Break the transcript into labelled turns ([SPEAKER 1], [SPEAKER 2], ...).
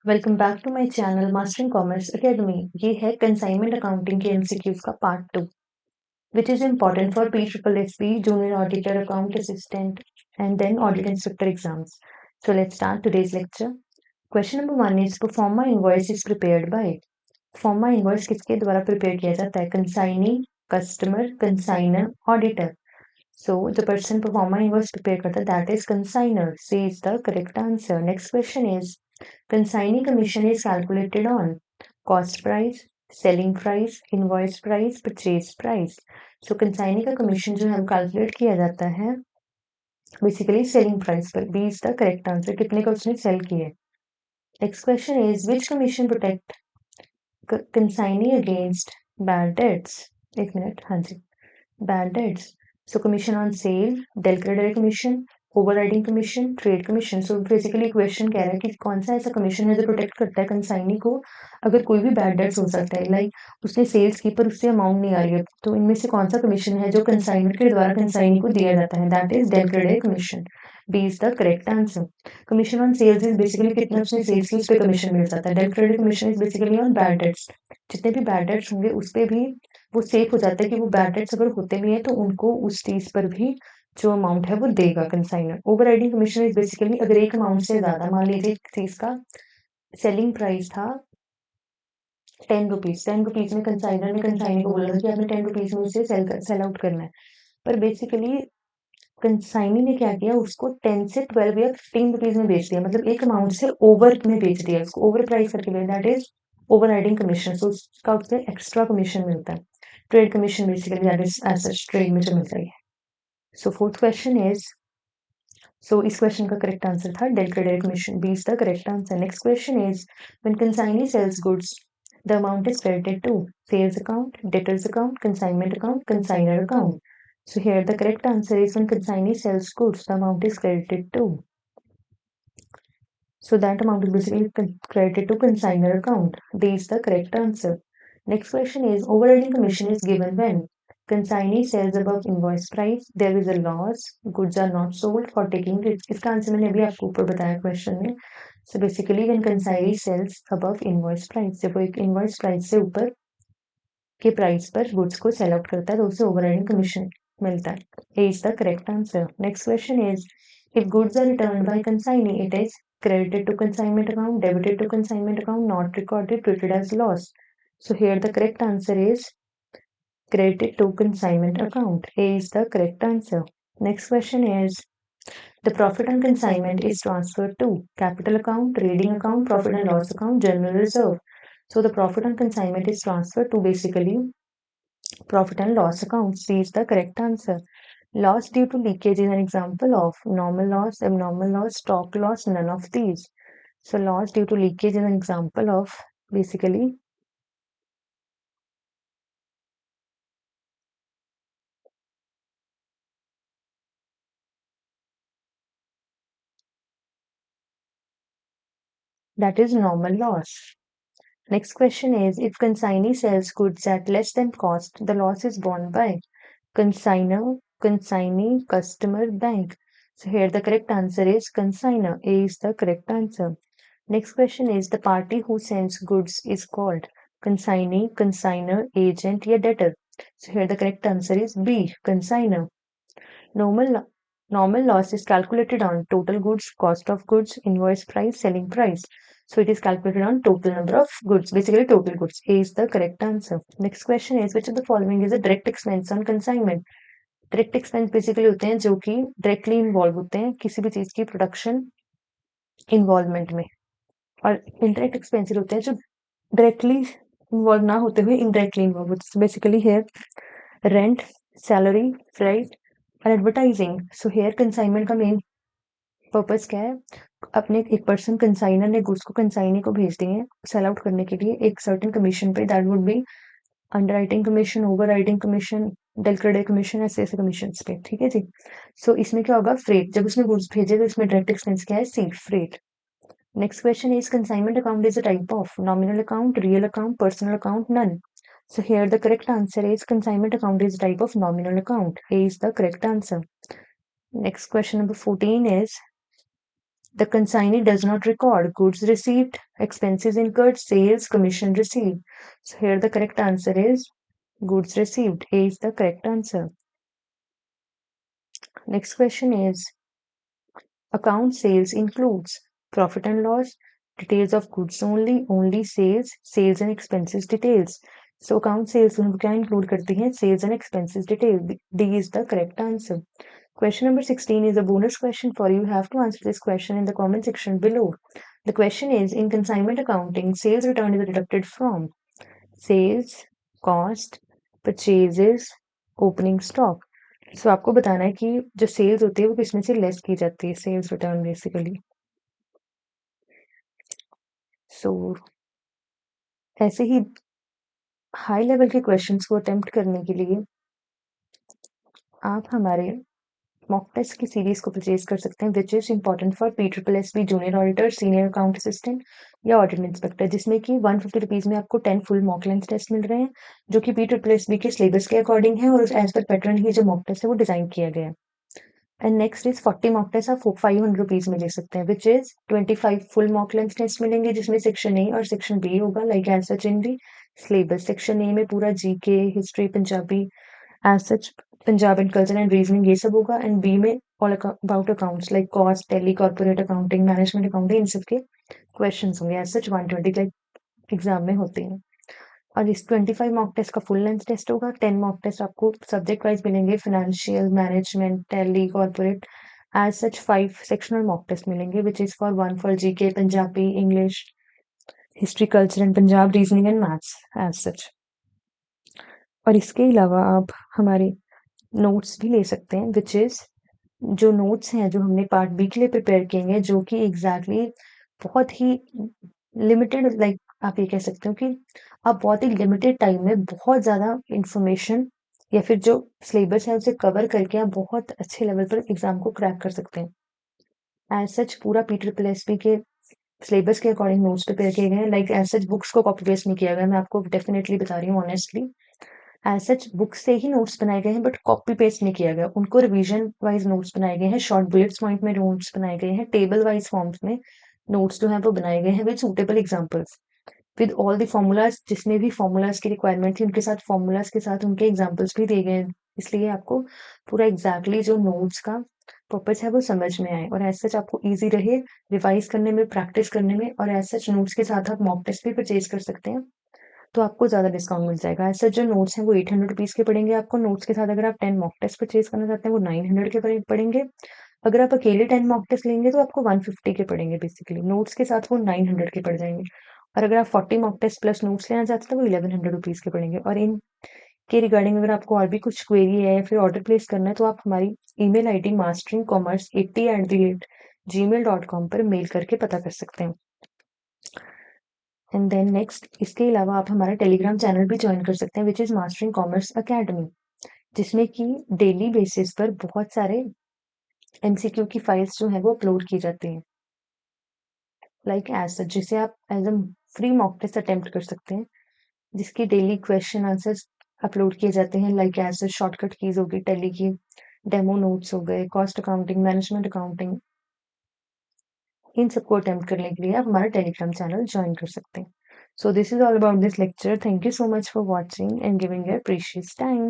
[SPEAKER 1] Welcome back to my channel mastering commerce academy. ये है consignment accounting के MCQs का part 2 which is important for PSSSB, Junior Auditor, Account Assistant and then Audit Inspector exams. So let's start today's lecture. Question number 1 is Proforma invoice is prepared by. Proforma invoice किसके द्वारा prepare किया जाता है? Consignee, customer, consignor, auditor. So the person Proforma invoice prepare करता है that is consigner. C is the correct answer. Next question is consignee commission is calculated on cost price, selling price, invoice price, purchase price. So consignee का commission जो है calculate किया जाता है basically selling price पर. B is the correct answer. कितने का उसने sell किए. Next question is which commission protect consignee against bad debts? एक मिनट, हाँ जी, bad debts. So commission on sale, del credit commission, overriding commission, trade commission. So basically question कह रहा है कि कौन सा ऐसा कमीशन है जो प्रोटेक्ट करता है कंसाइनी को अगर कोई भी बैड डेट्स हो सकता है, लाइक उसने सेल्स की पर उससे अमाउंट नहीं आ रही है, तो इनमें से कौन सा कमीशन है जो कंसाइनर के द्वारा कंसाइनी को दिया जाता है? That is del credit commission. B is the correct answer. Commission on sales is basically कितना उसने सेल्स की उस पर कमीशन मिल जाता है. Del credit commission is basically on bad debts. जितने भी बैड डेट्स होंगे उस पर भी वो सेफ हो जाता है कि वो बैड डेट्स अगर होते भी हैं तो उनको उस चीज पर भी जो अमाउंट है वो देगा consignor. Overriding commission is basically अगर एक अमाउंट से ज्यादा, मान लीजिए चीज का सेलिंग प्राइस था 10 रुपीज, 10 रुपीज में कंसाइनर ने कंसाइनर को बोला था कि आपने 10 रुपीज में उसे सेल आउट करना है, पर बेसिकली कंसाइनी ने क्या किया, उसको 10 से 12 या 15 रुपीज में बेच दिया, मतलब एक अमाउंट से ओवर में बेच दिया, उसको ओवर प्राइस करके बेच. That is over riding commission. So उसका उससे एक्स्ट्रा कमीशन मिलता है. Trade commission basically that is as such trade में जो मिलता है. So fourth question is, so इस क्वेश्चन का करेक्ट आंसर था del credit commission. B is the correct answer. Next question is when consignee sells goods the amount is credited to sales account, debtors account, consignment account, consignor account. So here the correct answer is when consignee sells goods, the amount is credited to. So that amount is basically credited to consignor account. D is the correct answer. Next question is overriding commission is given when consignee sells above invoice price, there is a loss, goods are not sold for taking risk. इसका answer मैंने अभी आपको ऊपर बताया question में. So basically when consignee sells above invoice price, जब वो एक invoice price से ऊपर के प्राइस पर गुड्स को सेल आउट करता है तो उसे ओवरराइडिंग कमीशन मिलता है. A is the correct answer. Next question is if goods are return by consignee it is credited to consignment account, debited to consignment account, not recorded, treated as loss. So here the correct answer is credited to consignment account. A is the correct answer. Next question is the profit on consignment is transferred to capital account, trading account, profit and loss account, general reserve. So the profit on consignment is transferred to basically profit and loss account. C is the correct answer. Loss due to leakage is an example of normal loss, abnormal loss, stock loss, none of these. So loss due to leakage is an example of basically that is normal loss. Next question is if consignee sells goods at less than cost, the loss is borne by consignor, consignee, customer, bank. So here the correct answer is consignor. A is the correct answer. Next question is the party who sends goods is called consignee, consignor, agent या debtor. So here the correct answer is B, consignor. Normal loss is calculated on total goods, cost of goods, invoice price, selling price. So it is calculated on total number of goods, basically total goods. A is the correct answer. Next question is which of the following is a direct expense on consignment? Direct expense basically होते हैं जो कि directly involve होते हैं किसी भी चीज की प्रोडक्शन इन्वॉल्वमेंट में, और इनडायरेक्ट एक्सपेंसेस होते हैं जो डायरेक्टली इन्वॉल्व ना होते हुए इनडायरेक्टली इन्वॉल्व होते हैं. Basically here rent, salary, flight और एडवर्टाइजिंग. सो हेयर कंसाइनमेंट का मेन पर्पस क्या है, अपने एक पर्सन कंसाइनर ने गुड्स को कंसाइनी को भेज दिए सेल आउट करने के लिए एक सर्टेन कमीशन पे, that would be underwriting commission, overriding commission, del credit commission, ऐसे ऐसे कमीशन पे. ठीक है जी. सो इसमें क्या होगा, फ्रेट. जब उसने गुड्स भेजे तो इसमें डायरेक्ट एक्सपेंस क्या है, सी, freight. Next question is consignment account is a type of nominal account, real account, personal account, none. So here the correct answer is consignment account is a type of nominal account. A is the correct answer. Next question number 14 is The consignee does not record goods received, expenses incurred, sales, commission received. So here the correct answer is goods received. A is the correct answer. Next question is account sales includes profit and loss, details of goods only sales, sales and expenses details. So account sales में क्या include करती हैं? Sales and expenses detail. D is the correct answer. Question number 16 is a bonus question for you. You have to answer this question in the comment section below. The question is, in consignment accounting, sales return is deducted from sales, cost, purchases, opening stock. So आपको बताना है कि जो sales होती है वो किसमें से लेस की जाती है, सेल्स रिटर्न बेसिकली. सो ऐसे ही हाई लेवल के क्वेश्चंस को अटेम्प्ट करने के लिए आप हमारे मॉक टेस्ट की सीरीज को परचेज कर सकते हैं, which is important for PSSB junior auditor, senior account assistant या ऑडिट इंस्पेक्टर, जिसमें कि 150 रुपीज में आपको 10 फुल मॉक लेंथ टेस्ट मिल रहे हैं, जो कि PSSB के सिलेबस के अकॉर्डिंग है और एज पर पैटर्न ही जो मॉक टेस्ट है वो डिजाइन किया गया है. And next is 40 mock test आप 500 रुपीज में ले सकते हैं, which is 25 full mock length test मिलेंगे, जिसमें सेक्शन ए और सेक्शन बी होगा, like as such in the syllabus. Section A में पूरा GK, history, Punjabi, as such Punjab and culture and reasoning ये सब होगा, एंड बी में all about accounts like cost, tally, corporate accounting, management accounting, इन सब के क्वेश्चन होंगे एज सच 120 लाइक एग्जाम में होते हैं. और इस 25 मॉक टेस्ट का फुल लेंथ टेस्ट होगा. 10 मॉक टेस्ट आपको सब्जेक्ट वाइज मिलेंगे, financial, management, tally, corporate. As such 5 sectional mock test मिलेंगे, which is for 1 for GK, Punjabi, English, history, culture and Punjab, reasoning and maths as such. और इसके अलावा आप हमारे नोट्स भी ले सकते हैं, विच इज जो नोट्स हैं जो हमने पार्ट बी के लिए प्रिपेयर किए हैं, जो कि एग्जैक्टली बहुत ही लिमिटेड, लाइक आप ये कह सकते हो कि आप बहुत ही लिमिटेड टाइम में बहुत ज़्यादा इंफॉर्मेशन या फिर जो सिलेबस है उसे कवर करके आप बहुत अच्छे लेवल पर एग्जाम को क्रैक कर सकते हैं. एज सच पूरा PSSB के सिलेबस के अकॉर्डिंग नोट्स प्रिपेयर किए गए हैं, लाइक एज सच बुक्स को कॉपी पेस्ट नहीं किया गया, मैं आपको डेफिनेटली बता रही हूँ ऑनेस्टली. एज सच बुक्स से ही नोट्स बनाए गए हैं, बट कॉपी पेस्ट नहीं किया गया, उनको रिवीजन वाइज नोट्स बनाए गए हैं, शॉर्ट बुलेट्स पॉइंट में नोट्स बनाए गए हैं, टेबल वाइज फॉर्म्स में नोट्स जो है वो बनाए गए हैं with suitable examples, with all the formulas. जिसमें भी फॉर्मूलाज की रिक्वायरमेंट थी उनके साथ फॉर्मूलाज के साथ उनके एग्जाम्पल्स भी दिए गए हैं, इसलिए आपको पूरा एग्जैक्टली जो नोट्स का पर्पस है वो समझ में आए और एज सच आपको ईजी रहे रिवाइज करने में, प्रैक्टिस करने में. और एज सच नोट्स के साथ आप मॉक टेस्ट भी परचेज कर सकते हैं, तो आपको ज़्यादा डिस्काउंट मिल जाएगा. ऐसे जो नोट्स हैं वो 800 रुपीज़ के पड़ेंगे आपको. नोट्स के साथ अगर आप 10 मॉक टेस्ट परचेज करना चाहते हैं वो 900 के पड़ेंगे. अगर आप अकेले 10 मॉक टेस्ट लेंगे तो आपको 150 के पड़ेंगे बेसिकली. नोट्स के साथ वो 900 के पड़ जाएंगे. और अगर आप 40 मॉक टेस्ट प्लस नोट्स लेना चाहते हैं तो वो 1100 रुपीज़ के पड़ेंगे. और इन के रिगार्डिंग अगर आपको और भी कुछ क्वेरी है या फिर ऑर्डर प्लेस करना है तो आप हमारी ईमेल आईडी masteringcommerce80@gmail.com पर मेल करके पता कर सकते हैं. एंड देन नेक्स्ट इसके अलावा आप हमारा टेलीग्राम चैनल भी ज्वाइन कर सकते हैं, which is mastering commerce academy, जिसमें कि डेली बेसिस पर बहुत सारे MCQ की फाइल्स जो है वो अपलोड की जाती हैं, लाइक एज सच, जिसे आप as a free mock test attempt कर सकते हैं, जिसकी डेली क्वेश्चन आंसर्स अपलोड किए जाते हैं, like as such shortcut keys होगी, टेली की डेमो नोट्स हो गए, कॉस्ट अकाउंटिंग, मैनेजमेंट अकाउंटिंग, इन सबको अटेम्प्ट करने के लिए आप हमारा टेलीग्राम चैनल ज्वाइन कर सकते हैं. So this is all about this lecture. Thank you so much for watching and giving your precious time.